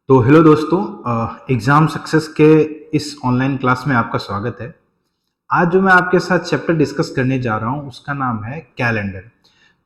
तो हेलो दोस्तों, exam success के इस ऑनलाइन क्लास में आपका स्वागत है। आज जो मैं आपके साथ चैप्टर डिस्कस करने जा रहा हूँ उसका नाम है कैलेंडर।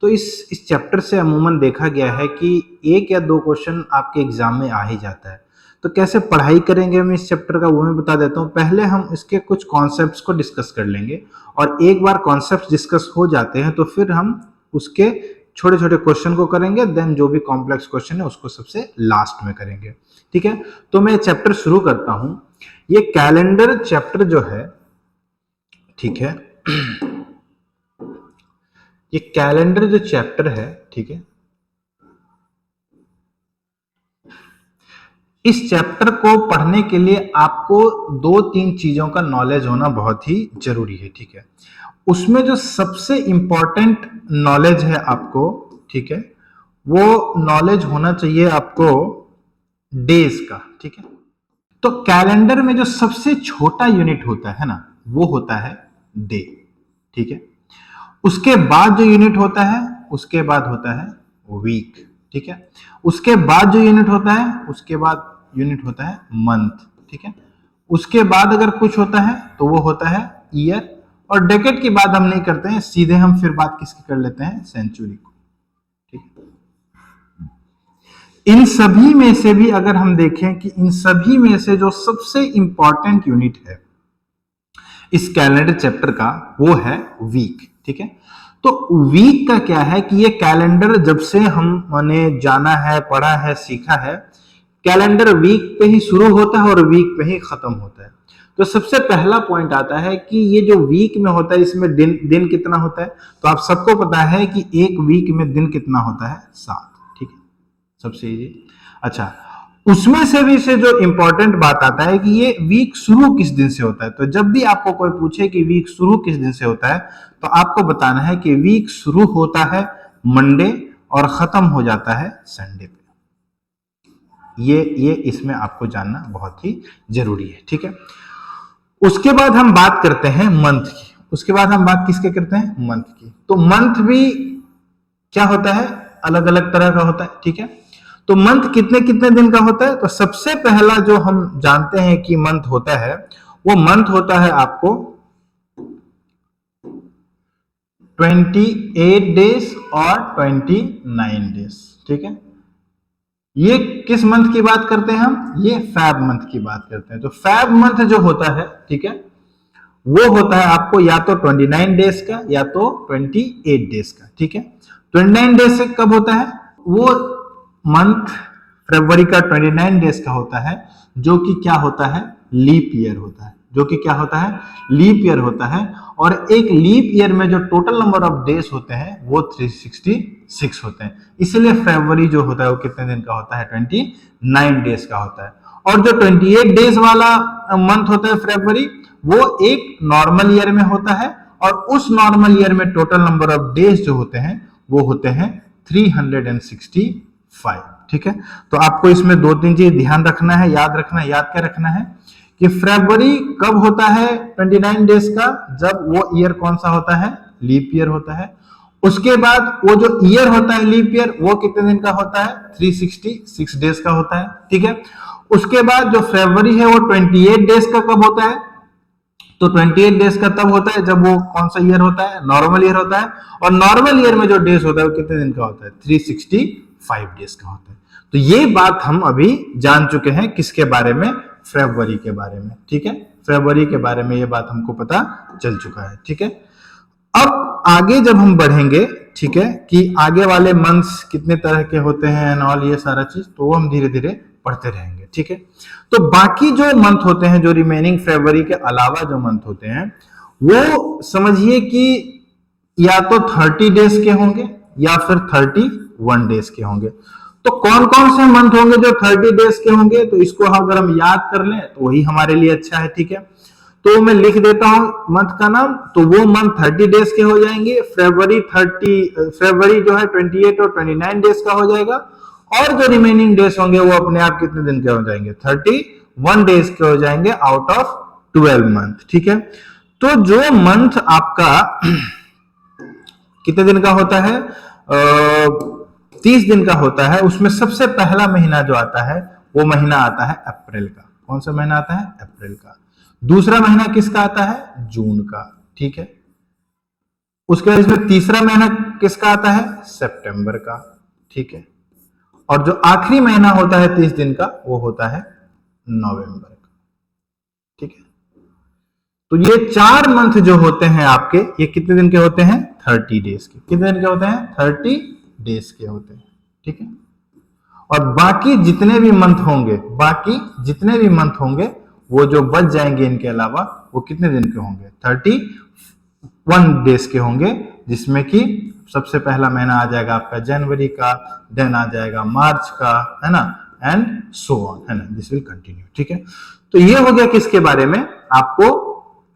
तो इस चैप्टर से अमूमन देखा गया है कि एक या दो क्वेश्चन आपके एग्ज़ाम में आ ही जाता है। तो कैसे पढ़ाई करेंगे हम इस चैप्टर का वो मैं बता देता हूँ। पहले हम इसके कुछ कॉन्सेप्ट्स को डिस्कस कर लेंगे और एक बार कॉन्सेप्ट्स डिस्कस हो जाते हैं तो फिर हम उसके छोटे छोटे क्वेश्चन को करेंगे, देन जो भी कॉम्प्लेक्स क्वेश्चन है उसको सबसे लास्ट में करेंगे। ठीक है, तो मैं चैप्टर शुरू करता हूं। ये कैलेंडर चैप्टर जो है, ठीक है, ये कैलेंडर जो चैप्टर है, ठीक है, इस चैप्टर को पढ़ने के लिए आपको दो तीन चीजों का नॉलेज होना बहुत ही जरूरी है। ठीक है, उसमें जो सबसे इंपॉर्टेंट नॉलेज है आपको, ठीक है, वो नॉलेज होना चाहिए आपको डेज का। ठीक है, तो कैलेंडर में जो सबसे छोटा यूनिट होता है ना, वो होता है डे। ठीक है, उसके बाद जो यूनिट होता है उसके बाद होता है वीक। ठीक है, उसके बाद जो यूनिट होता है उसके बाद यूनिट होता है मंथ। ठीक है, उसके बाद अगर कुछ होता है तो वो होता है ईयर, और डेकेड की बात हम नहीं करते हैं, सीधे हम फिर बात किसकी कर लेते हैं, सेंचुरी को। ठीक है, इन सभी में से भी अगर हम देखें कि इन सभी में से जो सबसे इंपॉर्टेंट यूनिट है इस कैलेंडर चैप्टर का वो है वीक। ठीक है, तो वीक का क्या है कि ये कैलेंडर जब से हमने जाना है, पढ़ा है, सीखा है, कैलेंडर वीक पे ही शुरू होता है और वीक पे ही खत्म होता है। तो सबसे पहला पॉइंट आता है कि ये जो वीक में होता है इसमें दिन कितना होता है। तो आप सबको पता है कि एक वीक में दिन कितना होता है, 7। ठीक है, सबसे इजी। अच्छा, उसमें से भी से जो इंपॉर्टेंट बात आता है कि ये वीक शुरू किस दिन से होता है। तो जब भी आपको कोई पूछे कि वीक शुरू किस दिन से होता है तो आपको बताना है कि वीक शुरू होता है मंडे और खत्म हो जाता है संडे पे। ये इसमें आपको जानना बहुत ही जरूरी है। ठीक है, उसके बाद हम बात करते हैं मंथ की। उसके बाद हम बात किसके करते हैं, मंथ की। तो मंथ भी क्या होता है, अलग अलग तरह का होता है। ठीक है, तो मंथ कितने कितने दिन का होता है। तो सबसे पहला जो हम जानते हैं कि मंथ होता है वो मंथ होता है आपको 28 डेज और 29 डेज। ठीक है, ये किस मंथ की बात करते हैं हम, ये फैब मंथ की बात करते हैं। तो फैब मंथ जो होता है, ठीक है, वो होता है आपको या तो 29 डेज का या तो 28 डेज का। ठीक है, 29 डेज से कब होता है, वो मंथ फरवरी का 29 डेज का होता है, जो कि क्या होता है, लीप ईयर होता है, जो कि क्या होता है, लीप ईयर होता है। और एक लीप ईयर में जो टोटल नंबर ऑफ डेज होते हैं वो 366 होते हैं। इसलिए फरवरी जो होता है वो कितने दिन का होता है, 29 डेज का होता है। और जो 28 डेज वाला मंथ होता है फरवरी, वो एक नॉर्मल ईयर में होता है, और उस नॉर्मल ईयर में टोटल नंबर ऑफ डेज जो होते हैं वो होते हैं 365। ठीक है, तो आपको इसमें दो तीन चीज ध्यान रखना है, याद रखना है। याद क्या रखना है कि फरवरी कब होता है 29 डेज का, जब वो ईयर कौन सा होता है, लीप ईयर होता है। उसके बाद वो जो ईयर होता है लीप ईयर, वो कितने दिन का होता है, 366 डेज का होता है। ठीक है, उसके बाद जो फरवरी है वो 28 डेज का कब होता है, तो 28 डेज का तब होता है जब वो कौन सा ईयर होता है, नॉर्मल ईयर होता है। और नॉर्मल ईयर में जो डेज होता है वो कितने दिन का होता है, 365 डेज का होता है। तो ये बात हम अभी जान चुके हैं किसके बारे में, फरवरी के बारे में। ठीक है, फरवरी के बारे में ये बात हमको पता चल चुका है। ठीक है, अब आगे जब हम बढ़ेंगे, ठीक है, कि आगे वाले मंथ्स कितने तरह के होते हैं एंड ऑल, ये सारा चीज तो वो हम धीरे धीरे पढ़ते रहेंगे। ठीक है, तो बाकी जो मंथ होते हैं, जो रिमेनिंग फरवरी के अलावा जो मंथ होते हैं, वो समझिए कि या तो 30 डेज के होंगे या फिर 31 डेज के होंगे। तो कौन कौन से मंथ होंगे जो 30 डेज के होंगे, तो इसको अगर हम याद कर लें तो वही हमारे लिए अच्छा है। ठीक है, तो मैं लिख देता हूं मंथ का नाम, तो वो मंथ 30 डेज के हो जाएंगे। फरवरी जो है 28 और 29 डेज का हो जाएगा, और जो रिमेनिंग डेज होंगे वो अपने आप कितने दिन के हो जाएंगे, 31 डेज के हो जाएंगे आउट ऑफ 12 मंथ। ठीक है, तो जो मंथ आपका कितने दिन का होता है, 30 दिन का होता है, उसमें सबसे पहला महीना जो आता है वो महीना आता है अप्रैल का। कौन सा महीना आता है? अप्रैल का। दूसरा महीना किसका आता है? जून का, ठीक है। उसके बाद इसमें तीसरा महीना किसका आता है? सितंबर का, ठीक है। और जो आखिरी महीना होता है 30 दिन का, वो होता है नवंबर का, ठीक है। तो ये 4 मंथ जो होते हैं आपके, ये कितने दिन के होते हैं? 30 डेज के। कितने दिन के होते हैं? 30 डेज के होते हैं, ठीक है। और बाकी जितने भी मंथ होंगे वो जो बच जाएंगे इनके अलावा, वो कितने दिन के होंगे? 31 डेज के होंगे, जिसमें कि सबसे पहला महीना आ जाएगा आपका जनवरी का, देन आ जाएगा मार्च का, है ना, एंड सो ऑन, है ना, दिस विल कंटिन्यू, ठीक है। तो ये हो गया किसके बारे में? आपको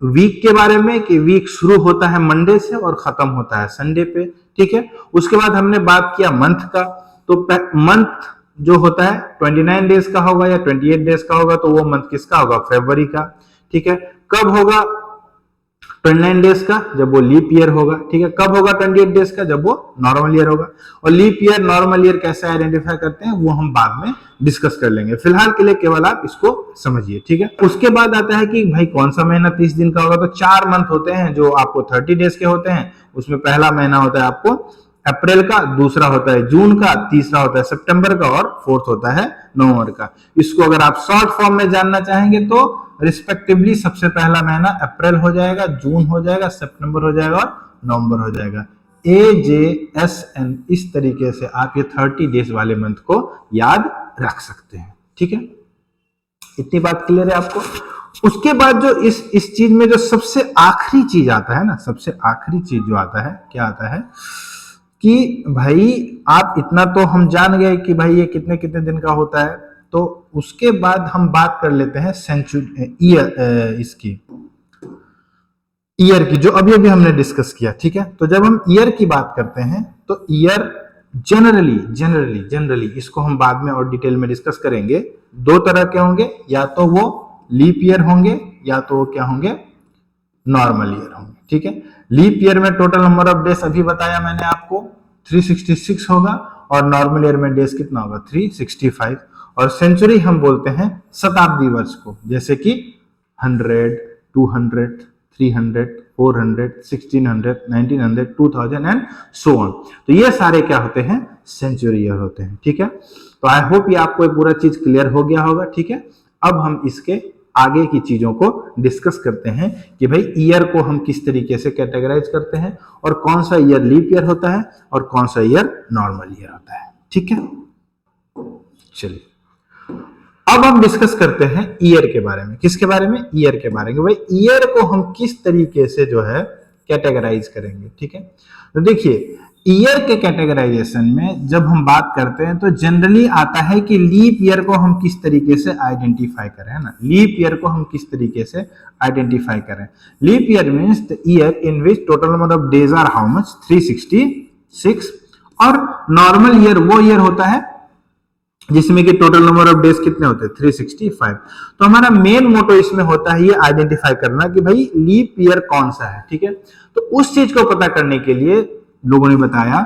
वीक के बारे में, कि वीक शुरू होता है मंडे से और खत्म होता है संडे पे, ठीक है। उसके बाद हमने बात किया मंथ का। तो मंथ जो होता है 29 डेज का होगा या 28 डेज का होगा, तो वो मंथ किसका होगा? फरवरी का, ठीक है। कब होगा 29 डेज का? जब वो लीप ईयर होगा, ठीक है। कब होगा 28 डेज का? जब वो नॉर्मल ईयर होगा। और लीप ईयर, नॉर्मल ईयर कैसे आइडेंटिफाई करते हैं वो हम बाद में डिस्कस कर लेंगे। फिलहाल के लिए केवल आप इसको समझिए, ठीक है। उसके बाद आता है कि भाई कौन सा महीना 30 दिन का होगा? तो 4 मंथ होते हैं जो आपको 30 डेज के होते हैं। उसमें पहला महीना होता है आपको अप्रैल का, दूसरा होता है जून का, तीसरा होता है सितंबर का, और फोर्थ होता है नवंबर का। इसको अगर आप शॉर्ट फॉर्म में जानना चाहेंगे तो रिस्पेक्टिवली सबसे पहला महीना अप्रैल हो जाएगा, जून हो जाएगा, सितंबर हो जाएगा और नवंबर हो जाएगा। AJSN, इस तरीके से आप ये 30 डेज वाले मंथ को याद रख सकते हैं, ठीक है। इतनी बात क्लियर है आपको? उसके बाद जो इस चीज में जो सबसे आखिरी चीज आता है ना, सबसे आखिरी चीज जो आता है, क्या आता है कि भाई आप इतना तो हम जान गए कि भाई ये कितने कितने दिन का होता है। तो उसके बाद हम बात कर लेते हैं इसकी ईयर की, जो अभी अभी हमने डिस्कस किया, ठीक है। तो जब हम ईयर की बात करते हैं तो ईयर जनरली इसको हम बाद में और डिटेल में डिस्कस करेंगे। 2 तरह के होंगे, या तो वो लीप ईयर होंगे या तो वो क्या होंगे? नॉर्मल ईयर होंगे, ठीक है। लीप ईयर में टोटल नंबर ऑफ डेज अभी बताया मैंने आपको 366 होगा, और नॉर्मल ईयर में डेज कितना होगा? 365। और सेंचुरी हम बोलते हैं शताब्दी वर्ष को, जैसे कि 100, 200, 300, 400, 1600, 1900, 2000 एंड सो ऑन। तो ये सारे क्या होते हैं? सेंचुरी ईयर होते हैं, ठीक है। तो आई होप ये आपको एक पूरा चीज क्लियर हो गया होगा, ठीक है। अब हम इसके आगे की चीजों को डिस्कस करते हैं कि भाई ईयर को हम किस तरीके से कैटेगराइज करते हैं, और कौन सा ईयर लीप ईयर होता है और कौन सा ईयर नॉर्मल ईयर होता है, ठीक है। चलिए अब हम डिस्कस करते हैं ईयर के बारे में। किसके बारे में? ईयर के बारे में। भाई ईयर को हम किस तरीके से जो है कैटेगराइज करेंगे, ठीक है। तो देखिए ईयर के कैटेगराइजेशन में जब हम बात करते हैं तो जनरली आता है कि लीप ईयर को हम किस तरीके से आइडेंटिफाई करें, है ना। लीप ईयर को हम किस तरीके से आइडेंटिफाई करें? Leap year means the year in which total number of days are how much? 366। और नॉर्मल ईयर वो ईयर होता है जिसमें कि टोटल नंबर ऑफ डेज कितने होते हैं? 365। तो हमारा मेन मोटो इसमें होता है ये आइडेंटिफाई करना कि भाई लीप ईयर कौन सा है, ठीक है। तो उस चीज को पता करने के लिए लोगों ने बताया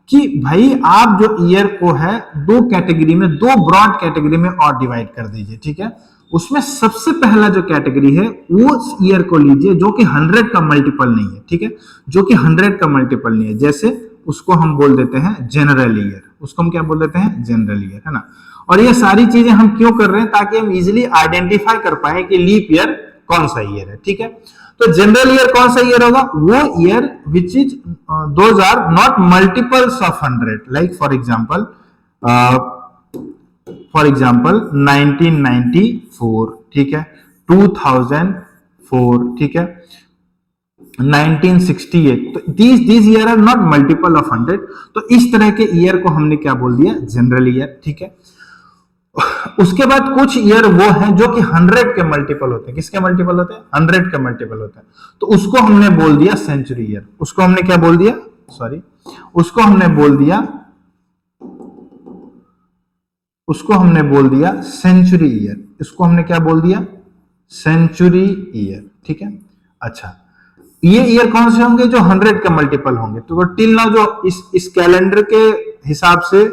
कि भाई आप जो ईयर को है 2 कैटेगरी में, 2 ब्रॉड कैटेगरी में और डिवाइड कर दीजिए, ठीक है। उसमें सबसे पहला जो कैटेगरी है वो ईयर को लीजिए जो कि 100 का मल्टीपल नहीं है, ठीक है, जो कि 100 का मल्टीपल नहीं है। जैसे उसको हम बोल देते हैं जनरल ईयर, उसको हम क्या बोल देते हैं? जनरल ईयर, है ना। और ये सारी चीजें हम क्यों कर रहे हैं? ताकि हम इजिली आइडेंटिफाई कर पाए कि लीप ईयर कौन सा ईयर है, ठीक है। तो जनरल ईयर कौन सा ईयर होगा? वो year which is those are not multiples of 100, like for example 1994, ठीक है, 2004, ठीक है, 1968। तो these year are not multiple of 100। तो इस तरह के ईयर को हमने क्या बोल दिया? जनरल ईयर, ठीक है। उसके बाद कुछ ईयर वो हैं जो कि 100 के मल्टीपल होते हैं। किसके मल्टीपल होते हैं? 100 के मल्टीपल होते हैं। तो उसको हमने बोल दिया सेंचुरी ईयर। उसको हमने क्या बोल दिया? उसको हमने बोल दिया सेंचुरी ईयर। इसको हमने क्या बोल दिया? सेंचुरी ईयर, ठीक है। अच्छा, ये ईयर कौन से होंगे? जो 100 के मल्टीपल होंगे। तो टिल नाउ जो इस कैलेंडर के हिसाब से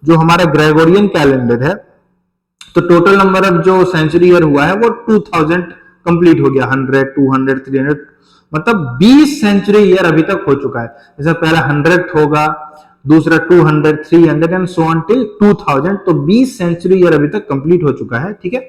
जो हमारा ग्रेगोरियन कैलेंडर है तो टोटल नंबर ऑफ जो सेंचुरी ईयर हुआ है वो 2000 कंप्लीट हो गया। 100, 200, 300, मतलब 20 सेंचुरी ईयर अभी तक हो चुका है। जैसे पहला 100 होगा, दूसरा 200, 300 एंड सो ऑन टिल 2000, तो 20 सेंचुरी ईयर अभी तक कंप्लीट हो चुका है। ठीक है,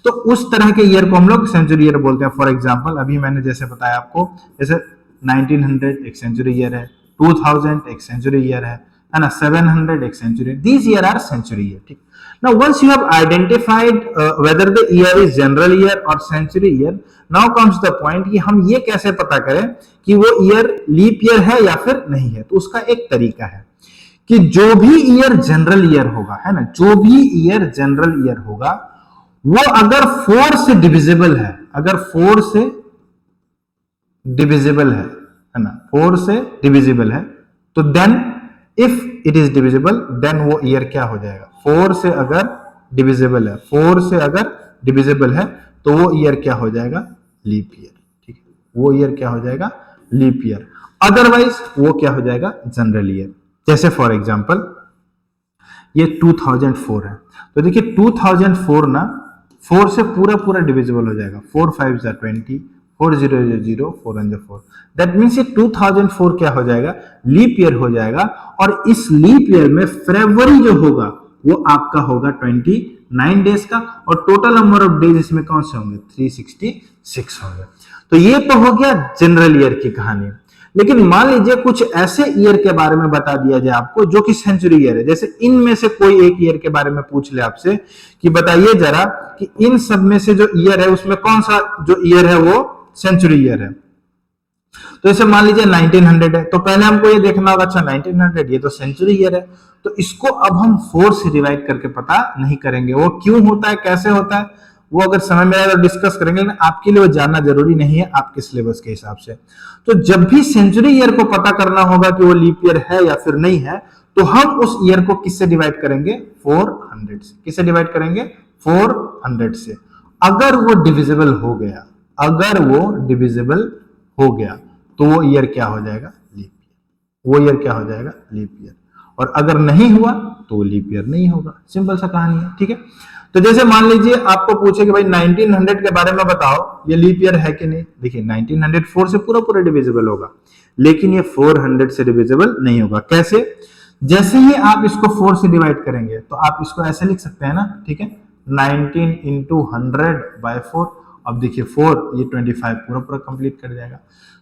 तो उस तरह के ईयर को हम लोग सेंचुरी ईयर बोलते हैं। फॉर एग्जांपल अभी मैंने जैसे बताया आपको, जैसे 1900 एक सेंचुरी ईयर है, 2000 एक सेंचुरी ईयर है ना, 700 एक century, these year are century year. ठीक, now once you have identified whether the year is general year or century year, now comes the point कि हम ये कैसे पता करें कि वो ईयर लीप ईयर है या फिर नहीं है। तो उसका एक तरीका है कि जो भी ईयर जनरल ईयर होगा, है ना, जो भी ईयर जनरल ईयर होगा वो अगर 4 से डिविजिबल है, अगर 4 से डिविजिबल है ना, 4 से डिविजिबल है, तो then if it is divisible then वो ईयर क्या हो जाएगा, 4 से अगर डिविजिबल है, 4 से अगर डिविजिबल है तो वो ईयर क्या हो जाएगा, लीप ईयर। ठीक है, वो ईयर क्या हो जाएगा, लीप ईयर। अदरवाइज वो क्या हो जाएगा, जनरल ईयर। जैसे फॉर एग्जांपल ये 2004 है, तो देखिए 2004 ना 4 से पूरा पूरा डिविजिबल हो जाएगा, 4 5 जा 20, 4 0 0 4 1 4, दैट मीन्स ये 2004 क्या हो जाएगा, लीप ईयर हो जाएगा। और इस लीप ईयर में फरवरी जो होगा वो आपका होगा 29 डेज का, और टोटल नंबर ऑफ डेज इसमें कौन से होंगे, 366 होंगे। तो ये तो हो गया जनरल ईयर की कहानी। लेकिन मान लीजिए कुछ ऐसे ईयर के बारे में बता दिया जाए आपको जो कि सेंचुरी ईयर है, जैसे इनमें से कोई एक ईयर के बारे में पूछ ले आपसे कि बताइए जरा कि इन सब में से जो ईयर है उसमें कौन सा जो ईयर है वो सेंचुरी ईयर है। तो जैसे मान लीजिए 1900 है, तो पहले हमको ये देखना होगा, अच्छा 1900 ये तो सेंचुरी ईयर है, तो इसको अब हम 4 से डिवाइड करके पता नहीं करेंगे। वो क्यों होता है, कैसे होता है, वो अगर समय मिला तो डिस्कस करेंगे, लेकिन आपके लिए वो जानना जरूरी नहीं है आपके सिलेबस के हिसाब से। तो जब भी सेंचुरी ईयर को पता करना होगा कि वो लीप ईयर है या फिर नहीं है, तो हम उस ईयर को किससे डिवाइड करेंगे, 400 से। किससे डिवाइड करेंगे, 400 से। अगर वो डिविजिबल हो गया, अगर वो डिविजिबल हो गया तो वो ईयर क्या हो जाएगा, लीप ईयर। वो ईयर क्या हो जाएगा, लीप ईयर। और अगर नहीं हुआ तो वो लीप ईयर नहीं होगा। सिंपल सा कहानी है। ठीक है, तो जैसे मान लीजिए आपको पूछे कि भाई 1900 के बारे में बताओ ये लीप ईयर है कि नहीं। देखिए 1900 4 से पूरा पूरा डिविजिबल होगा, लेकिन ये 400 से डिविजिबल नहीं होगा। कैसे, जैसे ही आप इसको 4 से डिवाइड करेंगे तो आप इसको ऐसे लिख सकते हैं ना, ठीक है, 19 इंटू 100/4। अब देखिए 4 ये 25 पूरा पूरा कंप्लीट कर जाएगा।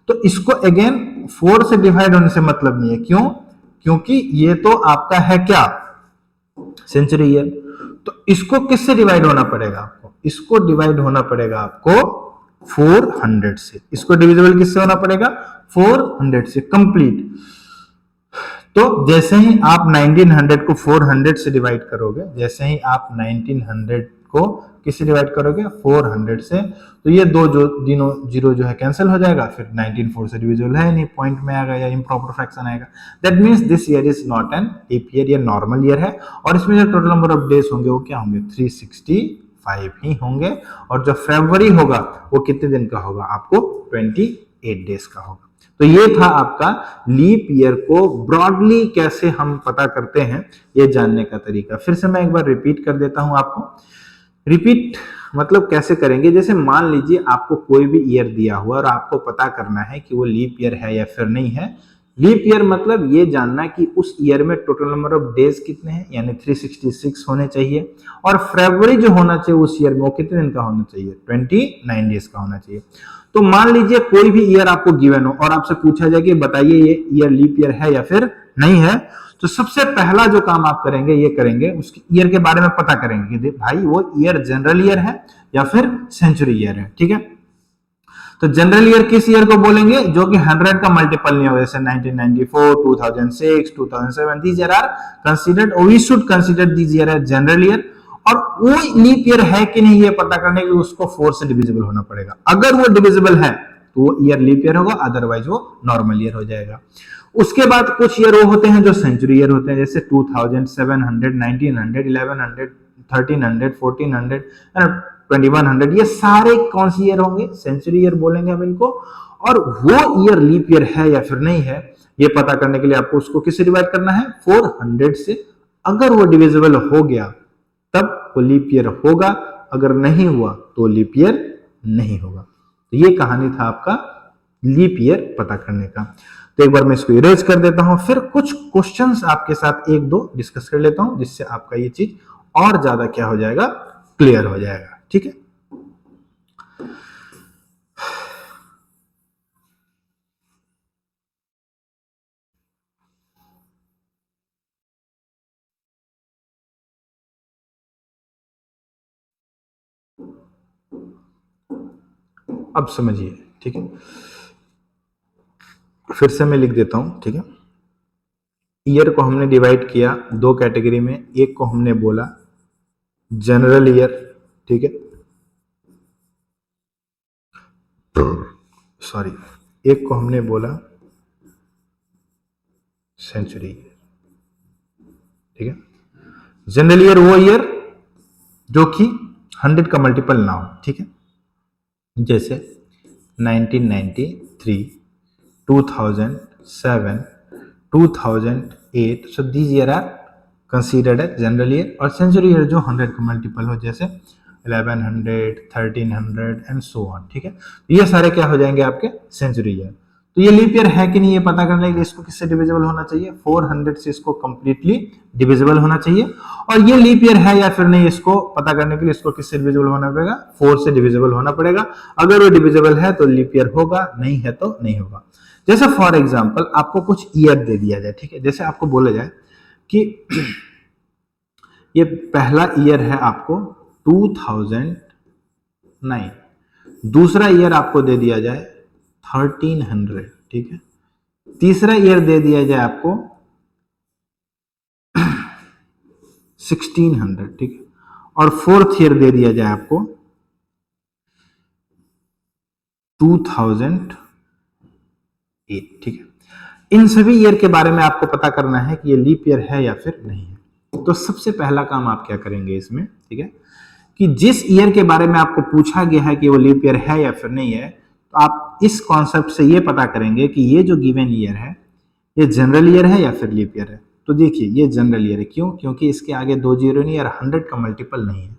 तो इसको अगेन 4 से डिवाइड होने से मतलब नहीं है, क्यों, क्योंकि ये तो आपका है क्या, सेंचुरी ईयर। तो इसको किससे डिवाइड होना पड़ेगा आपको, इसको डिवाइड होना पड़ेगा आपको 400 से। इसको डिविजिबल किससे होना पड़ेगा, 400 से कंप्लीट। तो जैसे ही आप 1900 को 400 से डिवाइड करोगे, जैसे ही आप 1900 को किससे डिवाइड करोगे, 400 से, तो ये दो जो तीनों जीरो जो है कैंसिल हो जाएगा, फिर 19 से डिविजिबल है नहीं, पॉइंट में आएगा या इम्प्रॉपर फ्रैक्शन आएगा। That means this year is not an leap year, ये नॉर्मल ईयर है। और इसमें जो टोटल नंबर ऑफ डेज होंगे वो क्या होंगे, 365 ही होंगे। और जो फरवरी होगा वो कितने दिन का होगा, आपको 28 डेज का होगा। तो ये था आपका लीप ईयर को ब्रॉडली कैसे हम पता करते हैं ये जानने का तरीका। फिर से मैं एक बार रिपीट कर देता हूं आपको। रिपीट मतलब कैसे करेंगे, जैसे मान लीजिए आपको कोई भी ईयर दिया हुआ और आपको पता करना है कि वो लीप ईयर है या फिर नहीं है। लीप ईयर मतलब ये जानना कि उस ईयर में टोटल नंबर ऑफ डेज कितने हैं, यानी 366 होने चाहिए। और फरवरी जो होना चाहिए उस ईयर में वो कितने दिन का होना चाहिए, 29 डेज का होना चाहिए। तो मान लीजिए कोई भी ईयर आपको गिवन हो और आपसे पूछा जाए कि बताइए ये ईयर लीप ईयर है या फिर नहीं है, तो सबसे पहला जो काम आप करेंगे ये करेंगे, उसके ईयर के बारे में पता करेंगे कि भाई वो ईयर जनरल ईयर है या फिर सेंचुरी ईयर है। ठीक है, तो जनरल ईयर किस ईयर को बोलेंगे, जो कि 100 का मल्टीपल नहीं होगा, जैसे 1994, 2006, 2007, these year are considered, we should consider these year as general year. और वो लीप ईयर है कि नहीं ये पता करने के लिए उसको 4 से डिविजिबल होना पड़ेगा। अगर वो डिविजिबल है तो वो ईयर लीप ईयर होगा, अदरवाइज वो नॉर्मल ईयर हो जाएगा। उसके बाद कुछ ईयर वो होते हैं जो सेंचुरी ईयर होते हैं, जैसे 2000, 700, 1900, 1100, 1300, 1400, 2100, ये सारे कौन सी ईयर होंगे, सेंचुरी ईयर बोलेंगे हम इनको। और वो ईयर लीप ईयर है या फिर नहीं है ये पता करने के लिए आपको उसको किससे डिवाइड करना है, 400 से। अगर वो डिविजिबल हो गया तब वो लीप ईयर होगा, अगर नहीं हुआ तो लीप ईयर नहीं होगा। तो ये कहानी था आपका लीप ईयर पता करने का। तो एक बार मैं इसको इरेज कर देता हूं, फिर कुछ क्वेश्चंस आपके साथ एक दो डिस्कस कर लेता हूं, जिससे आपका ये चीज और ज्यादा क्या हो जाएगा, क्लियर हो जाएगा। ठीक है, अब समझिए। ठीक है, फिर से मैं लिख देता हूं। ठीक है, ईयर को हमने डिवाइड किया दो कैटेगरी में, एक को हमने बोला जनरल ईयर, ठीक है, सॉरी, एक को हमने बोला सेंचुरी ईयर। ठीक है, जनरल ईयर वो ईयर जो कि 100 का मल्टीपल ना हो। ठीक है, जैसे 1993, 2007, 2008, so these year are considered as general year। और सेंचुरी ईयर जो 100 का मल्टीपल हो, जैसे 1100, 1300 एंड सो ऑन। ठीक है, ये सारे क्या हो जाएंगे आपके सेंचुरी ईयर। तो ये लीप ईयर है कि नहीं ये पता करने के लिए इसको किससे डिविजिबल होना चाहिए, 400 से इसको कंप्लीटली डिविजिबल होना चाहिए। और ये लीप ईयर है या फिर नहीं इसको पता करने के लिए इसको किससे डिविजिबल होना पड़ेगा, 4 से डिविजिबल होना पड़ेगा। अगर वो डिविजिबल है तो लीप ईयर होगा, नहीं है तो नहीं होगा। जैसे फॉर एग्जाम्पल आपको कुछ ईयर दे दिया जाए, ठीक है, जैसे आपको बोला जाए कि ये पहला ईयर है आपको 2009, दूसरा ईयर आपको दे दिया जाए 1300, ठीक है, तीसरा ईयर दे दिया जाए आपको 1600, ठीक है, और फोर्थ ईयर दे दिया जाए आपको 2008, ठीक है। इन सभी ईयर के बारे में आपको पता करना है कि ये लीप ईयर है या फिर नहीं है। तो सबसे पहला काम आप क्या करेंगे इसमें, ठीक है, कि जिस ईयर के बारे में आपको पूछा गया है कि वो लीप ईयर है या फिर नहीं है, तो आप इस कॉन्सेप्ट से ये पता करेंगे कि ये जो गिवन ईयर है ये जनरल ईयर है या फिर लीप ईयर है। तो देखिए ये जनरल ईयर है, क्यों, क्योंकि इसके आगे 2 जीरो नहीं और 100 का मल्टीपल नहीं है।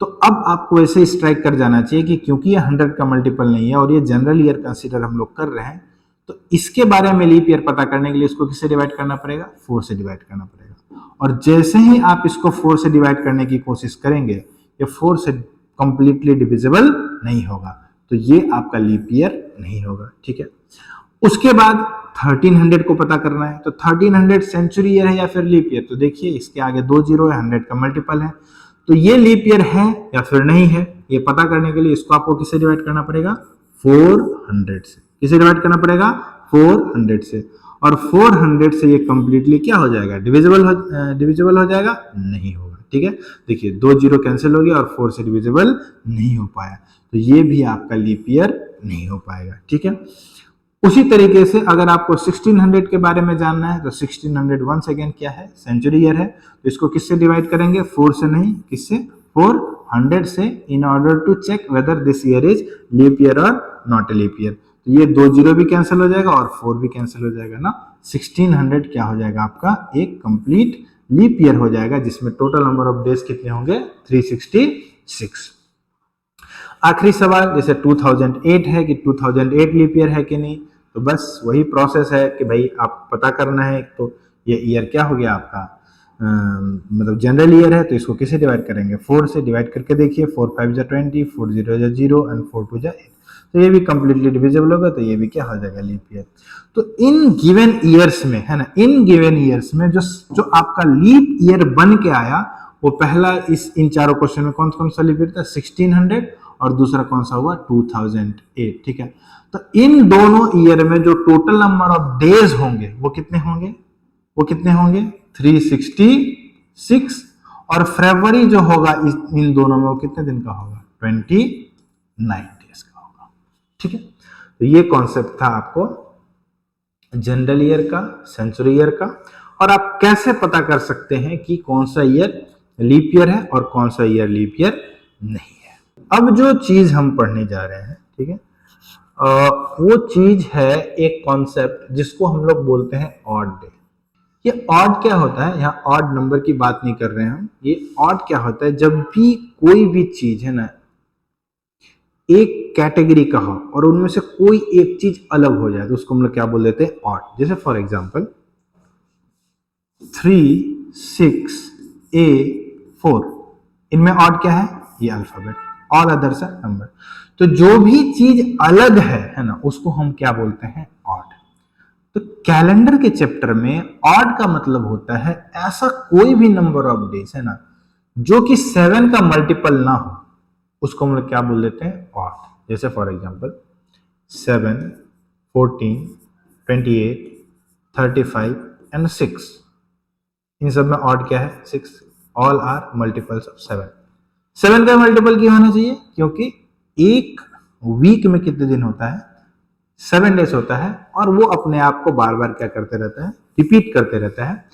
तो अब आपको ऐसे स्ट्राइक कर जाना चाहिए कि क्योंकि ये 100 का मल्टीपल नहीं है और ये जनरल ईयर कंसीडर हम लोग कर रहे हैं, तो इसके बारे में लीप ईयर पता करने के लिए इसको किससे डिवाइड करना पड़ेगा, 4 से डिवाइड करना पड़ेगा। और जैसे ही आप इसको 4 से डिवाइड करने की कोशिश करेंगे, ये 4 से कंप्लीटली डिविजिबल नहीं होगा, तो ये आपका लीप ईयर नहीं होगा। ठीक है, उसके बाद 1300 को पता करना है। तो 1300 सेंचुरी ईयर है या फिर लीप ईयर, तो देखिए इसके आगे 2 जीरो है, 100 का मल्टीपल है, तो ये लीप ईयर है या फिर नहीं है, ये पता करने के लिए इसको आपको किससे डिवाइड करना पड़ेगा, 400 से। किसे डिवाइड करना पड़ेगा, 400 से। और 400 से ये कंप्लीटली क्या हो जाएगा, डिविजिबल हो जाएगा, नहीं होगा। ठीक है, देखिए 2 जीरो कैंसिल हो गया और 4 से डिविजिबल नहीं हो पाया, तो ये भी आपका लीप ईयर नहीं हो पाएगा। ठीक है, उसी तरीके से अगर आपको 1600 के बारे में जानना है, तो 1600 वंस अगेन क्या है, सेंचुरी ईयर है, तो इसको किससे डिवाइड करेंगे, 4 से नहीं, किससे, 400 से, in order to check whether this year is leap year और नॉट ए लीप ईयर। तो ये 2 जीरो भी कैंसिल हो जाएगा और 4 भी कैंसिल हो जाएगा ना, 1600 क्या हो जाएगा आपका एक कंप्लीट लीप ईयर हो जाएगा, जिसमें टोटल नंबर ऑफ डेज कितने होंगे, 366। आखिरी सवाल, जैसे 2008 है कि 2008 लीप ईयर है कि नहीं, तो बस वही प्रोसेस है कि भाई आप पता करना है। तो ये ईयर क्या हो गया आपका, मतलब जनरल ईयर है, तो इसको किसे डिवाइड करेंगे, 4 से डिवाइड करके देखिए, 4 5 जा 20, 4 0 जा 0 एंड 4 2 जा 8, तो ये भी कंप्लीटली डिविजिबल होगा, तो ये भी क्या हो जाएगा, लीप ईयर। तो इन गिवन ईयर्स में है ना, इन गिवन ईयर्स में जो आपका लीप ईयर बन के आया, वो पहला इन चारों क्वेश्चन में कौन कौन सा लीप ईयर था, 1600, और दूसरा कौन सा हुआ, 2008। ठीक है, तो इन दोनों ईयर में जो टोटल नंबर ऑफ डेज होंगे वो कितने होंगे, 366, और फरवरी जो होगा इन दोनों में वो कितने दिन का होगा, 29 डेज का होगा। ठीक है, तो ये कॉन्सेप्ट था आपको जनरल ईयर का, सेंचुरी ईयर का, और आप कैसे पता कर सकते हैं कि कौन सा ईयर लीप ईयर है और कौन सा ईयर लीप ईयर नहीं है। अब जो चीज हम पढ़ने जा रहे हैं, ठीक है, वो चीज है एक कॉन्सेप्ट जिसको हम लोग बोलते हैं ऑड डे। ये ऑड क्या होता है, यहाँ ऑड नंबर की बात नहीं कर रहे हैं हम। ये ऑड क्या होता है, जब भी कोई भी चीज है ना एक कैटेगरी का हो और उनमें से कोई एक चीज अलग हो जाए तो उसको हम लोग क्या बोल देते हैं, ऑड। जैसे फॉर एग्जांपल 3, 6, A, 4, इनमें ऑड क्या है, ये अल्फाबेट, ऑल अदर्स है नंबर। तो जो भी चीज अलग है ना, उसको हम क्या बोलते हैं, ऑड। तो कैलेंडर के चैप्टर में ऑड का मतलब होता है ऐसा कोई भी नंबर ऑफ डेज है ना जो कि 7 का मल्टीपल ना हो, उसको हम लोग क्या बोल देते हैं, ऑड। जैसे फॉर एग्जांपल 7, 14, 28, 35 एंड 6, इन सब में ऑड क्या है, 6। All are multiples of 7। 7 का मल्टीपल क्यों होना चाहिए, क्योंकि एक वीक में कितने दिन होता है, 7 डेज होता है, और वो अपने आप को बार बार क्या करते रहता है, रिपीट करते रहता है।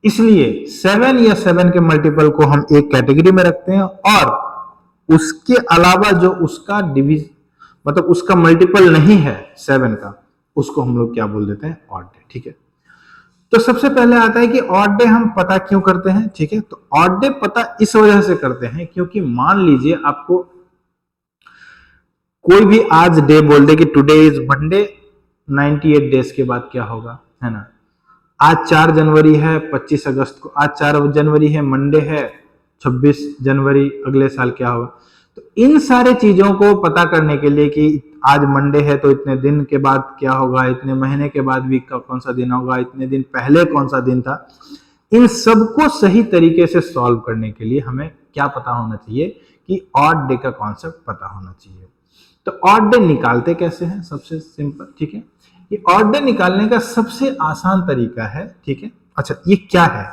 इसलिए 7 या 7 के मल्टीपल को हम एक कैटेगरी में रखते हैं, और उसके अलावा जो उसका मतलब उसका मल्टीपल नहीं है 7 का, उसको हम लोग क्या बोल देते हैं, ऑड डे। ठीक है, तो सबसे पहले आता है कि ऑड डे हम पता क्यों करते हैं। ठीक है, तो ऑड डे पता इस वजह से करते हैं क्योंकि मान लीजिए आपको कोई भी आज डे बोल दे कि टुडे इज मंडे, 98 डेज के बाद क्या होगा, है ना। आज 4 जनवरी है, 25 अगस्त को, आज 4 जनवरी है, मंडे है, 26 जनवरी अगले साल क्या होगा। तो इन सारे चीजों को पता करने के लिए कि आज मंडे है तो इतने दिन के बाद क्या होगा, इतने महीने के बाद वीक का कौन सा दिन होगा, इतने दिन पहले कौन सा दिन था, इन सबको सही तरीके से सॉल्व करने के लिए हमें क्या पता होना चाहिए कि ऑड डे का कॉन्सेप्ट पता होना चाहिए। तो ऑड डे निकालते कैसे हैं, सबसे सिंपल। ठीक है, ये ऑड डे निकालने का सबसे आसान तरीका है। ठीक है, अच्छा ये क्या है,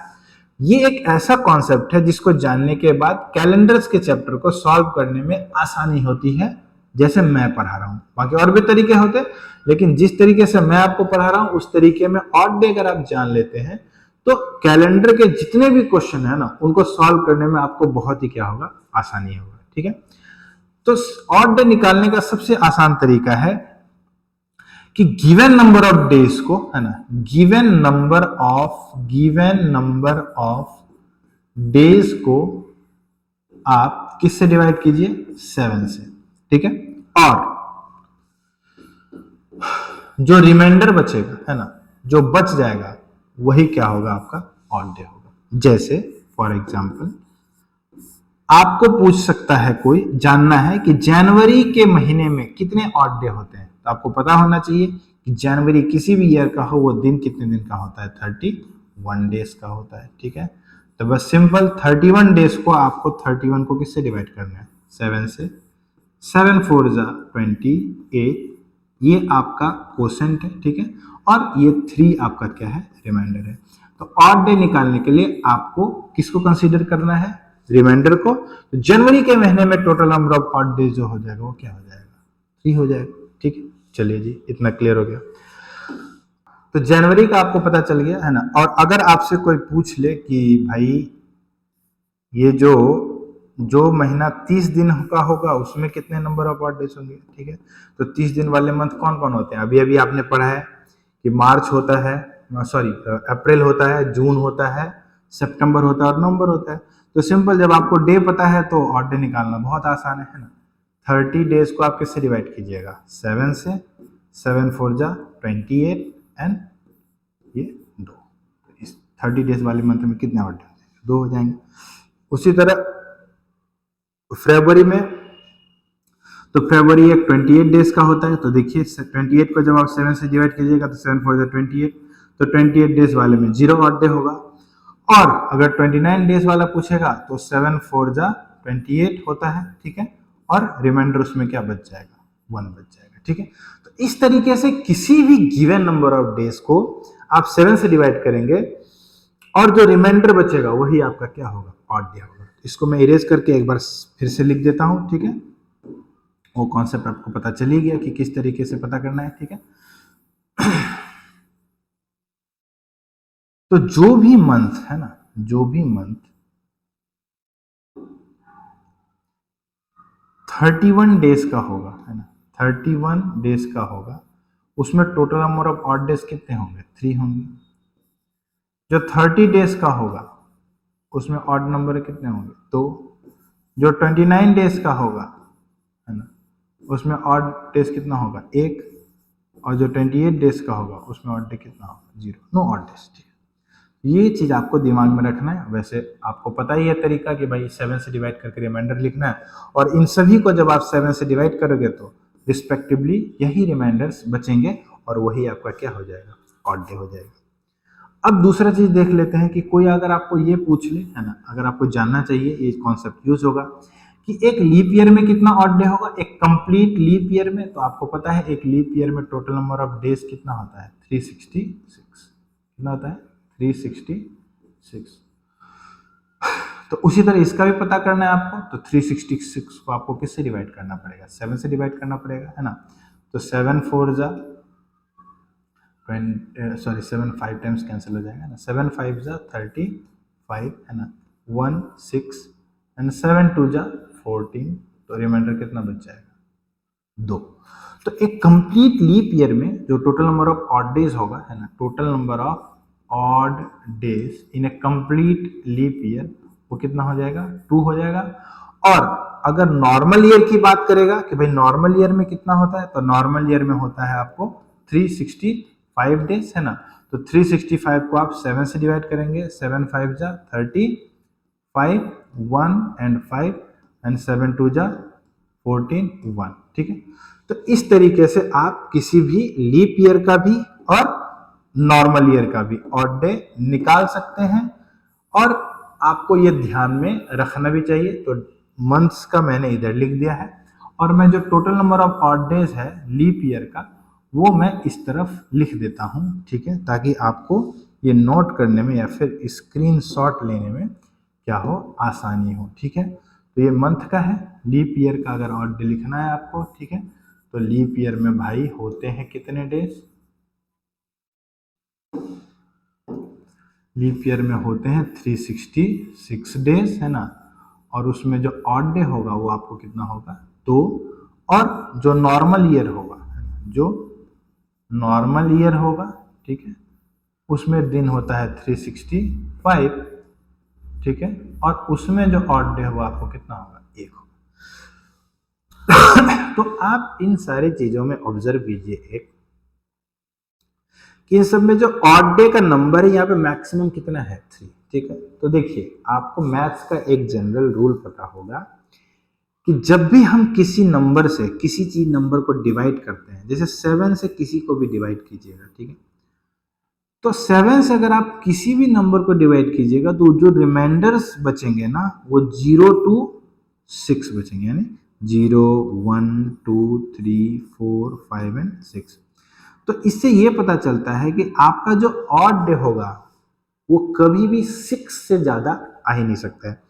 ये एक ऐसा कॉन्सेप्ट है जिसको जानने के बाद कैलेंडर्स के चैप्टर को सॉल्व करने में आसानी होती है, जैसे मैं पढ़ा रहा हूं। बाकी और भी तरीके होते हैं, लेकिन जिस तरीके से मैं आपको पढ़ा रहा हूं उस तरीके में ऑड डे अगर आप जान लेते हैं तो कैलेंडर के जितने भी क्वेश्चन है ना उनको सॉल्व करने में आपको बहुत ही क्या होगा, आसानी होगा। ठीक है, तो ऑड डे निकालने का सबसे आसान तरीका है कि गिवन नंबर ऑफ डेज को, है ना, गिवन नंबर ऑफ डेज को आप किससे डिवाइड कीजिए, 7 से। ठीक है, और जो रिमाइंडर बचेगा, है ना, जो बच जाएगा वही क्या होगा, आपका ऑड डे होगा। जैसे फॉर एग्जांपल आपको पूछ सकता है कोई, जानना है कि जनवरी के महीने में कितने ऑड डे होते हैं, तो आपको पता होना चाहिए कि जनवरी किसी भी ईयर का हो वो दिन कितने दिन का होता है, 31 डेज का होता है। ठीक है, तो बस सिंपल 31 डेज को आपको 31 को किससे डिवाइड करना है, 7 से। 7 4 जा 28, ये आपका क्वोशेंट है। ठीक है, और ये 3 आपका क्या है, रिमाइंडर है। तो ऑड डे निकालने के लिए आपको किसको कंसीडर करना है, रिमाइंडर को। तो जनवरी के महीने में total number of odd days जो हो जाएगा वो क्या हो जाएगा, 3 हो जाएगा। ठीक है, चलिए जी, इतना क्लियर हो गया। तो जनवरी का आपको पता चल गया, है ना। और अगर आपसे कोई पूछ ले कि भाई ये जो महीना 30 दिन का होगा उसमें कितने नंबर ऑफ ऑड डेज होंगे, ठीक है, तो 30 दिन वाले मंथ कौन कौन होते हैं, अभी अभी आपने पढ़ा है कि मार्च होता है, सॉरी अप्रैल होता है, जून होता है, सितंबर होता है और नवंबर होता है। तो सिंपल, जब आपको डे पता है तो ऑड डे निकालना बहुत आसान है ना। 30 डेज को आप किससे डिवाइड कीजिएगा, 7 से। 7 4 जा 28 एंड ये 2। इस 30 डेज वाले मंथ में कितने ऑड डे, 2 हो जाएंगे। उसी तरह फरवरी में, तो फरवरी एक 28 डेज का होता है। तो देखिए 28 को जब आप 7 से डिवाइड कीजिएगा तो 7 4 28, तो 28 डेज वाले में 0 ऑड डे होगा। और अगर 29 डेज वाला पूछेगा तो 7 4 जा 28 होता है। ठीक है, और रिमाइंडर उसमें क्या बच जाएगा, 1 बच जाएगा। ठीक है, तो इस तरीके से किसी भी गिवन नंबर ऑफ डेज को आप 7 से डिवाइड करेंगे और जो रिमाइंडर बचेगा वही आपका क्या होगा, ऑड डे होगा। इसको मैं इरेज करके एक बार फिर से लिख देता हूं। ठीक है, वो कॉन्सेप्ट आपको पता चल ही गया कि किस तरीके से पता करना है। ठीक है, तो जो भी मंथ है ना, जो भी मंथ 31 डेज का होगा, है ना, 31 डेज का होगा, उसमें total number of odd days कितने होंगे, 3 होंगे। जो 30 डेज का होगा उसमें ऑड नंबर कितने होंगे? तो जो 29 डेज का होगा, है ना, उसमें ऑड डेज कितना होगा? एक। और जो 28 डेज का होगा उसमें ऑड डे कितना होगा? 0, नो ऑड डेज। ठीक है, ये चीज आपको दिमाग में रखना है। वैसे आपको पता ही है तरीका कि भाई 7 से डिवाइड करके रिमाइंडर लिखना है, और इन सभी को जब आप 7 से डिवाइड करोगे तो रिस्पेक्टिवली यही रिमाइंडर्स बचेंगे और वही आपका क्या हो जाएगा? ऑड डे हो जाएगा। अब दूसरा चीज देख लेते हैं कि कोई अगर आपको ये पूछ ले, है ना, अगर आपको जानना चाहिए, ये कॉन्सेप्ट यूज होगा कि एक लीप ईयर में कितना ऑड डे होगा, एक कंप्लीट लीप ईयर में। तो आपको पता है एक लीप ईयर में टोटल नंबर ऑफ डेज कितना होता है? 366। कितना होता है? 366। तो उसी तरह इसका भी पता करना है आपको, तो 366 को आपको किससे डिवाइड करना पड़ेगा? 7 से डिवाइड करना पड़ेगा, है ना। तो 7 4 जा 7 5 टाइम्स कैंसिल हो जाएगा ना, 7 5 जा 35, है ना, 1 6 एंड 7 2 जा 14। तो रिमाइंडर कितना बच जाएगा? 2। तो एक कंप्लीट लीप ईयर में जो total number of odd days होगा, है ना, total number of odd days in a complete leap year, वो कितना हो जाएगा? 2 हो जाएगा। और अगर नॉर्मल ईयर की बात करेगा कि भाई नॉर्मल ईयर में कितना होता है, तो नॉर्मल ईयर में होता है आपको 365 डेज, है ना। तो 365 को आप 7 से डिवाइड करेंगे, 7 5 जा 35, 1 एंड 5 एंड 7 2 जा 14 1। ठीक है, तो इस तरीके से आप किसी भी लीप ईयर का भी और नॉर्मल ईयर का भी ऑड डे निकाल सकते हैं। और आपको ये ध्यान में रखना भी चाहिए। तो मंथ्स का मैंने इधर लिख दिया है, और मैं जो total number of odd days है लीप ईयर का, वो मैं इस तरफ लिख देता हूं। ठीक है, ताकि आपको ये नोट करने में या फिर स्क्रीनशॉट लेने में क्या हो? आसानी हो। ठीक है, तो ये मंथ का है। लीप ईयर का अगर ऑड डे लिखना है आपको, ठीक है, तो लीप ईयर में भाई होते हैं कितने डेज? लीप ईयर में होते हैं 366 डेज, है ना। और उसमें जो ऑड डे होगा वो आपको कितना होगा? 2। और जो नॉर्मल ईयर होगा, जो नॉर्मल ईयर होगा, ठीक है, उसमें दिन होता है 365। ठीक है, और उसमें जो ऑड डे होगा आपको कितना होगा? 1 होगा। तो आप इन सारी चीजों में ऑब्जर्व कीजिए एक कि इन सब में जो ऑड डे का नंबर है यहाँ पे मैक्सिमम कितना है? 3। ठीक है, तो देखिए आपको मैथ्स का एक जनरल रूल पता होगा कि जब भी हम किसी नंबर से किसी चीज नंबर को डिवाइड करते हैं, जैसे 7 से किसी को भी डिवाइड कीजिएगा, ठीक है, तो 7 से अगर आप किसी भी नंबर को डिवाइड कीजिएगा तो जो रिमाइंडर्स बचेंगे ना, वो 0 to 6 बचेंगे, यानी 0 1 2 3 4 5 एंड 6। तो इससे ये पता चलता है कि आपका जो ऑड डे होगा वो कभी भी 6 से ज्यादा आ ही नहीं सकता है।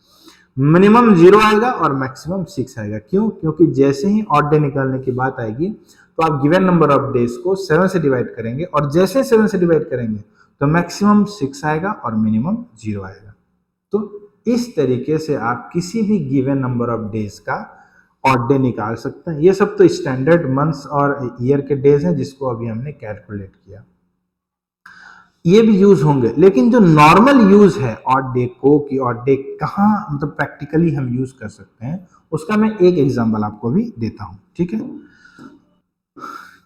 मिनिमम 0 आएगा और मैक्सिमम 6 आएगा। क्यों? क्योंकि जैसे ही ऑड डे निकालने की बात आएगी तो आप गिवन नंबर ऑफ डेज को 7 से डिवाइड करेंगे, और जैसे 7 से डिवाइड करेंगे तो मैक्सिमम 6 आएगा और मिनिमम 0 आएगा। तो इस तरीके से आप किसी भी गिवन नंबर ऑफ डेज का ऑड डे निकाल सकते हैं। ये सब तो स्टैंडर्ड मंथ्स और ईयर के डेज हैं जिसको अभी हमने कैलकुलेट किया, ये भी यूज होंगे। लेकिन जो नॉर्मल यूज है ऑड डे को, कि ऑड डे कहाँ मतलब प्रैक्टिकली हम यूज कर सकते हैं, उसका मैं एक एग्जांपल आपको भी देता हूं। ठीक है,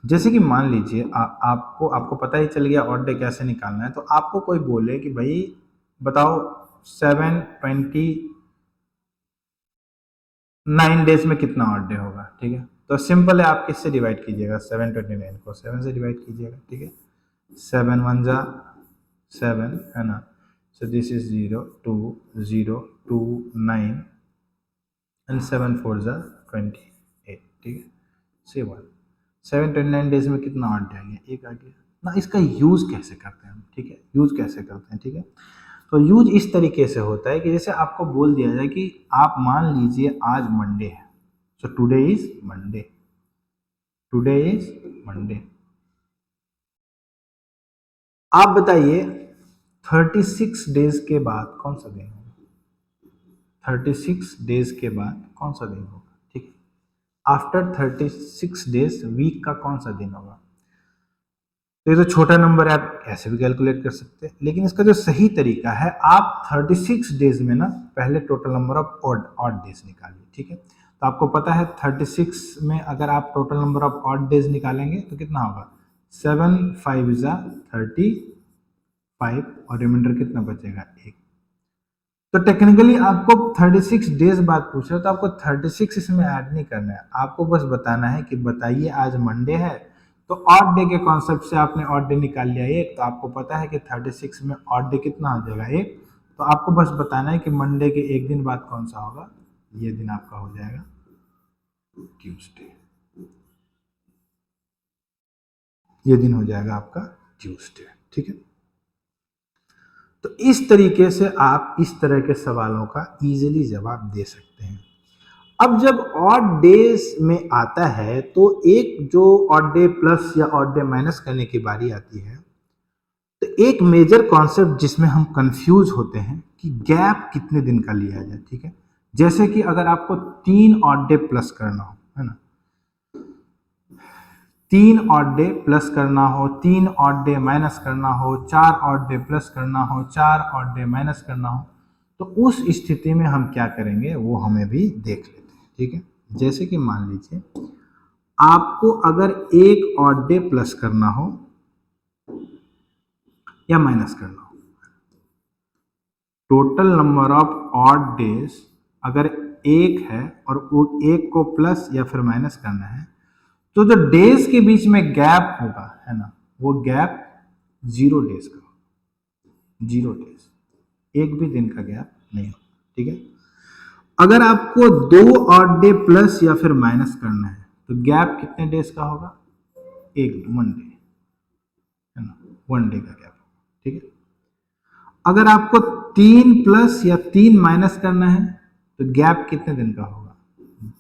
जैसे कि मान लीजिए आपको पता ही चल गया ऑड डे कैसे निकालना है। तो आपको कोई बोले कि भाई बताओ 729 डेज में कितना ऑड डे होगा। ठीक है, तो सिंपल है, आप किससे डिवाइड कीजिएगा? 729 को 7 से डिवाइड कीजिएगा। ठीक है, 7 1 जा 7, है ना। सो दिस इज 0 2 0 2 9 एंड 7 4 जा 28। ठीक है, से 1 729 डेज में कितना ऑड डे आ गया? एक आ गया ना। इसका यूज कैसे करते हैं हम? ठीक है, यूज कैसे करते हैं? ठीक है, तो यूज इस तरीके से होता है कि जैसे आपको बोल दिया जाए कि आप मान लीजिए आज मंडे है, so today is Monday, today is Monday. आप बताइए 36 डेज के बाद कौन सा दिन होगा? 36 डेज के बाद कौन सा दिन होगा? ठीक है, आफ्टर 36 डेज वीक का कौन सा दिन होगा? तो ये तो छोटा नंबर है, आप ऐसे भी कैलकुलेट कर सकते हैं, लेकिन इसका जो सही तरीका है, आप 36 डेज में ना पहले total number of odd days निकालिए। ठीक है, तो आपको पता है 36 में अगर आप total number of odd days निकालेंगे तो कितना होगा, 7 5 इज 35 और रिमाइंडर कितना बचेगा, 1। तो टेक्निकली आपको 36 डेज बाद पूछ रहे हो तो आपको 36 इसमें ऐड नहीं करना है, आपको बस बताना है कि बताइए आज मंडे है, तो ऑड डे के कॉन्सेप्ट से आपने ऑड डे निकाल लिया 1, तो आपको पता है कि 36 में ऑड डे कितना हो जाएगा, 1। तो आपको बस बताना है कि मंडे के एक दिन बाद कौन सा होगा, ये दिन आपका हो जाएगा ट्यूसडे, ये दिन हो जाएगा आपका ट्यूसडे। ठीक है, तो इस तरीके से आप इस तरह के सवालों का इजीली जवाब दे सकते हैं। अब जब ऑड डेज में आता है तो एक जो ऑड डे प्लस या ऑड डे माइनस करने की बारी आती है, तो एक मेजर कॉन्सेप्ट जिसमें हम कंफ्यूज होते हैं कि गैप कितने दिन का लिया जाए। ठीक है, जैसे कि अगर आपको 3 ऑड डे प्लस करना हो, है ना, 3 ऑड डे प्लस करना हो, 3 ऑड डे माइनस करना हो, 4 ऑड डे प्लस करना हो, 4 ऑड डे माइनस करना हो, तो उस स्थिति में हम क्या करेंगे वो हमें भी देख लेते हैं। ठीक है, जैसे कि मान लीजिए आपको अगर 1 ऑड डे प्लस करना हो या माइनस करना हो, total number of odd days अगर 1 है और वो 1 को प्लस या फिर माइनस करना है, तो जो डेज के बीच में गैप होगा, है ना, वो गैप 0 डेज का होगा, 0 डेज, एक भी दिन का गैप नहीं होगा। ठीक है, अगर आपको 2 ऑड डे प्लस या फिर माइनस करना है तो गैप कितने डेज का होगा, 1 डे, है ना, 1 डे का गैप होगा। ठीक है, अगर आपको 3 प्लस या 3 माइनस करना है तो गैप कितने दिन का होगा,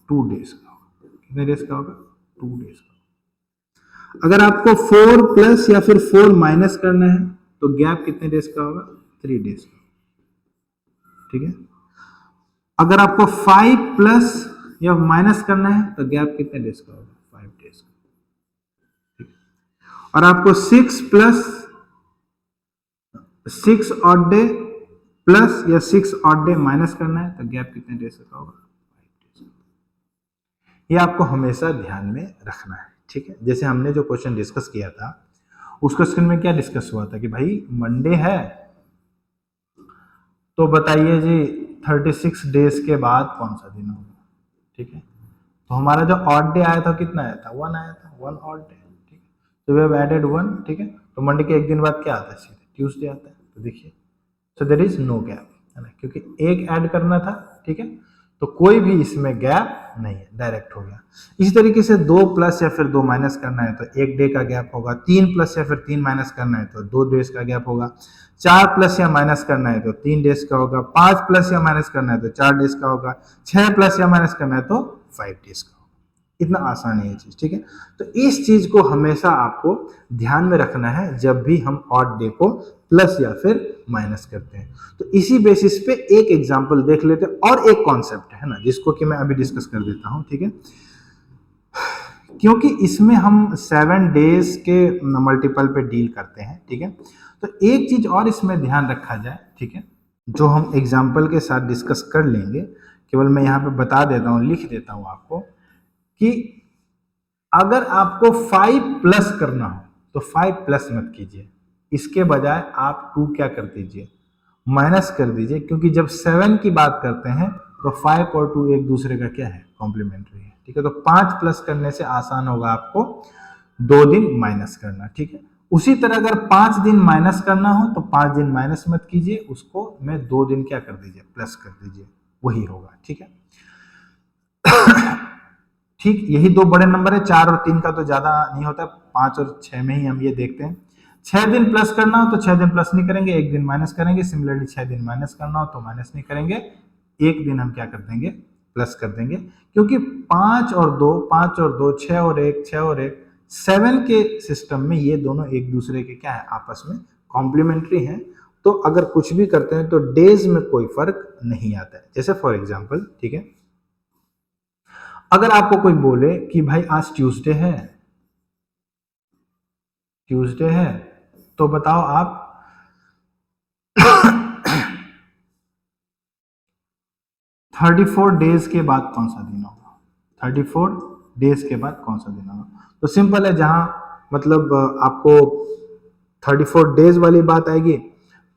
2 डेज का होगा। कितने डेज का होगा, 2 डेज का। अगर आपको 4 प्लस या फिर 4 माइनस करना है तो गैप कितने डेज का होगा, 3 डेज का। ठीक है, अगर आपको 5 प्लस या माइनस करना है तो गैप कितने डेज का होगा, 5 डेज का। ठीक है, और आपको 6 प्लस 6 ऑड डे प्लस या 6 ऑड डे माइनस करना है तो गैप कितने डेज का होगा, 5 डेज का। ये आपको हमेशा ध्यान में रखना है। ठीक है, जैसे हमने जो क्वेश्चन डिस्कस किया था उस क्वेश्चन में क्या डिस्कस हुआ था कि भाई मंडे है तो बताइए जी 36 डेज के बाद कौन सा दिन होगा। ठीक है, तो हमारा जो ऑड डे आया था कितना आया था, 1 आया था, 1 ऑड डे। ठीक है, तो वी हैव एडेड 1। ठीक है, तो मंडे के एक दिन बाद क्या आता है, सीधे ट्यूसडे आता है। तो देखिए, so there is no gap, है ना, क्योंकि एक ऐड करना था। ठीक है, तो कोई भी इसमें गैप नहीं है, डायरेक्ट हो गया। इसी तरीके से 2 प्लस या फिर 2 माइनस करना है तो 1 डे का गैप होगा, 3 प्लस या फिर 3 माइनस करना है तो 2 डेज का गैप होगा, 4 प्लस या माइनस करना है तो 3 डेज का होगा, 5 प्लस या माइनस करना है तो 4 डेज का होगा, 6 प्लस या माइनस करना है तो 5 डेज का होगा। इतना आसान है ये चीज। ठीक है, तो इस चीज को हमेशा आपको ध्यान में रखना है जब भी हम ऑड डे को प्लस या फिर माइनस करते हैं। तो इसी बेसिस पे एक एग्जांपल देख लेते हैं और एक कॉन्सेप्ट है ना जिसको कि मैं अभी डिस्कस कर देता हूं। ठीक है, क्योंकि इसमें हम 7 डेज के मल्टीपल पे डील करते हैं। ठीक है, तो एक चीज और इसमें ध्यान रखा जाए, ठीक है, जो हम एग्जाम्पल के साथ डिस्कस कर लेंगे, केवल मैं यहाँ पे बता देता हूँ, लिख देता हूँ आपको कि अगर आपको 5 प्लस करना हो तो 5 प्लस मत कीजिए, इसके बजाय आप 2 क्या कर दीजिए, माइनस कर दीजिए, क्योंकि जब 7 की बात करते हैं तो 5 और 2 एक दूसरे का क्या है, कॉम्प्लीमेंट्री है। ठीक है, तो 5 प्लस करने से आसान होगा आपको 2 दिन माइनस करना। ठीक है, उसी तरह अगर 5 दिन माइनस करना हो तो 5 दिन माइनस मत कीजिए, उसको में 2 दिन क्या कर दीजिए, प्लस कर दीजिए, वही होगा। ठीक है, ठीक, यही 2 बड़े नंबर है, 4 और 3 का तो ज्यादा नहीं होता, 5 और 6 में ही हम ये देखते हैं। 6 दिन प्लस करना हो तो 6 दिन प्लस नहीं करेंगे, 1 दिन माइनस करेंगे। सिमिलरली 6 दिन माइनस करना हो तो माइनस नहीं करेंगे, 1 दिन हम क्या कर देंगे, प्लस कर देंगे, क्योंकि 5 और 2, 5 और 2, 6 और 1, 6 और 1, 7 के सिस्टम में ये दोनों एक दूसरे के क्या है, आपस में कॉम्प्लीमेंट्री हैं। तो अगर कुछ भी करते हैं तो डेज में कोई फर्क नहीं आता है। जैसे फॉर एग्जाम्पल, ठीक है, अगर आपको कोई बोले कि भाई आज ट्यूसडे है, ट्यूसडे है, तो बताओ आप 34 डेज के बाद कौन सा दिन होगा? 34 डेज के बाद कौन सा दिन होगा? तो सिंपल है, जहां मतलब आपको 34 डेज वाली बात आएगी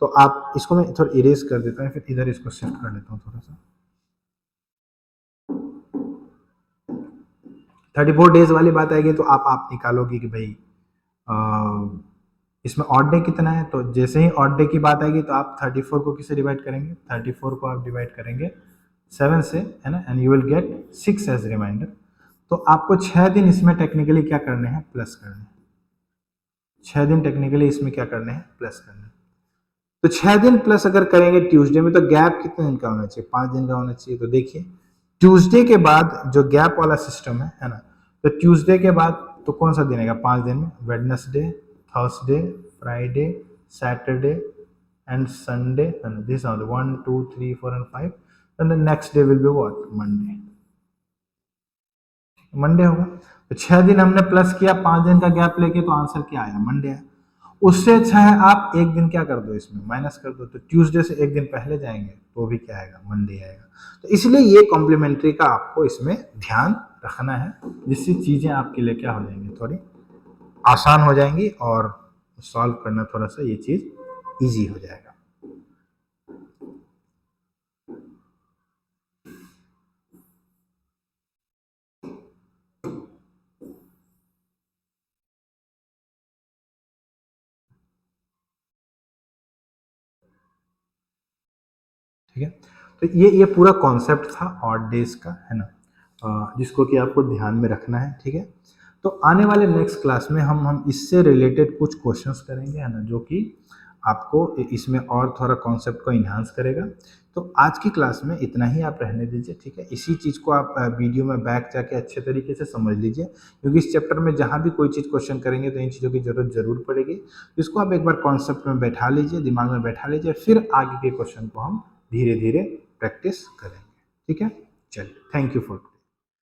तो आप इसको मैं थोड़ा इरेज कर देता हूँ, फिर इधर इसको शिफ्ट कर लेता हूँ थोड़ा सा। 34 डेज वाली बात आएगी तो आप निकालोगे कि भाई इसमें ऑड डे कितना है, तो जैसे ही ऑड डे की बात आएगी तो आप 34 को किससे डिवाइड करेंगे? 34 को आप डिवाइड करेंगे 7 से, है ना, and you will get 6 as remainder. तो आपको 6 दिन इसमें टेक्निकली क्या करने हैं? प्लस करने हैं। 6 दिन टेक्निकली इसमें क्या करने हैं? प्लस करने हैं। तो 6 दिन प्लस अगर करेंगे ट्यूसडे में, तो गैप कितने दिन का होना चाहिए? 5 दिन का होना चाहिए। तो देखिए ट्यूसडे के बाद जो गैप वाला सिस्टम है ना, तो ट्यूसडे के बाद तो कौन सा दिन आएगा 5 दिन में? Wednesday, Thursday, Friday, Saturday and Sunday, and these are the 1 2 3 4 and 5, and the next day will be what? Monday। Monday होगा। तो 6 दिन हमने प्लस किया 5 दिन का गैप लेके, तो आंसर क्या आया? मंडे है। उससे अच्छा है आप एक दिन क्या कर दो, इसमें माइनस कर दो, तो ट्यूसडे से एक दिन पहले जाएंगे तो भी क्या आएगा? मंडे आएगा। तो इसलिए ये कॉम्प्लीमेंट्री का आपको इसमें ध्यान रखना है, जिससे चीजें आपके लिए क्या हो जाएंगी? थोड़ी आसान हो जाएंगी और सॉल्व करना थोड़ा सा ये चीज इजी हो जाएगा। ठीक है, तो ये पूरा कॉन्सेप्ट था ऑड डेज का, है ना, जिसको कि आपको ध्यान में रखना है। ठीक है, तो आने वाले नेक्स्ट क्लास में हम इससे रिलेटेड कुछ क्वेश्चंस करेंगे, है ना, जो कि आपको इसमें और थोड़ा कॉन्सेप्ट को इन्हांस करेगा। तो आज की क्लास में इतना ही आप रहने दीजिए। ठीक है, इसी चीज़ को आप वीडियो में बैक जाके अच्छे तरीके से समझ लीजिए, क्योंकि इस चैप्टर में जहाँ भी कोई चीज़ क्वेश्चन करेंगे तो इन चीज़ों की जरूरत जरूर पड़ेगी। इसको आप एक बार कॉन्सेप्ट में बैठा लीजिए, दिमाग में बैठा लीजिए, फिर आगे के क्वेश्चन को हम धीरे धीरे प्रैक्टिस करेंगे। ठीक है, चलिए, थैंक यू फॉर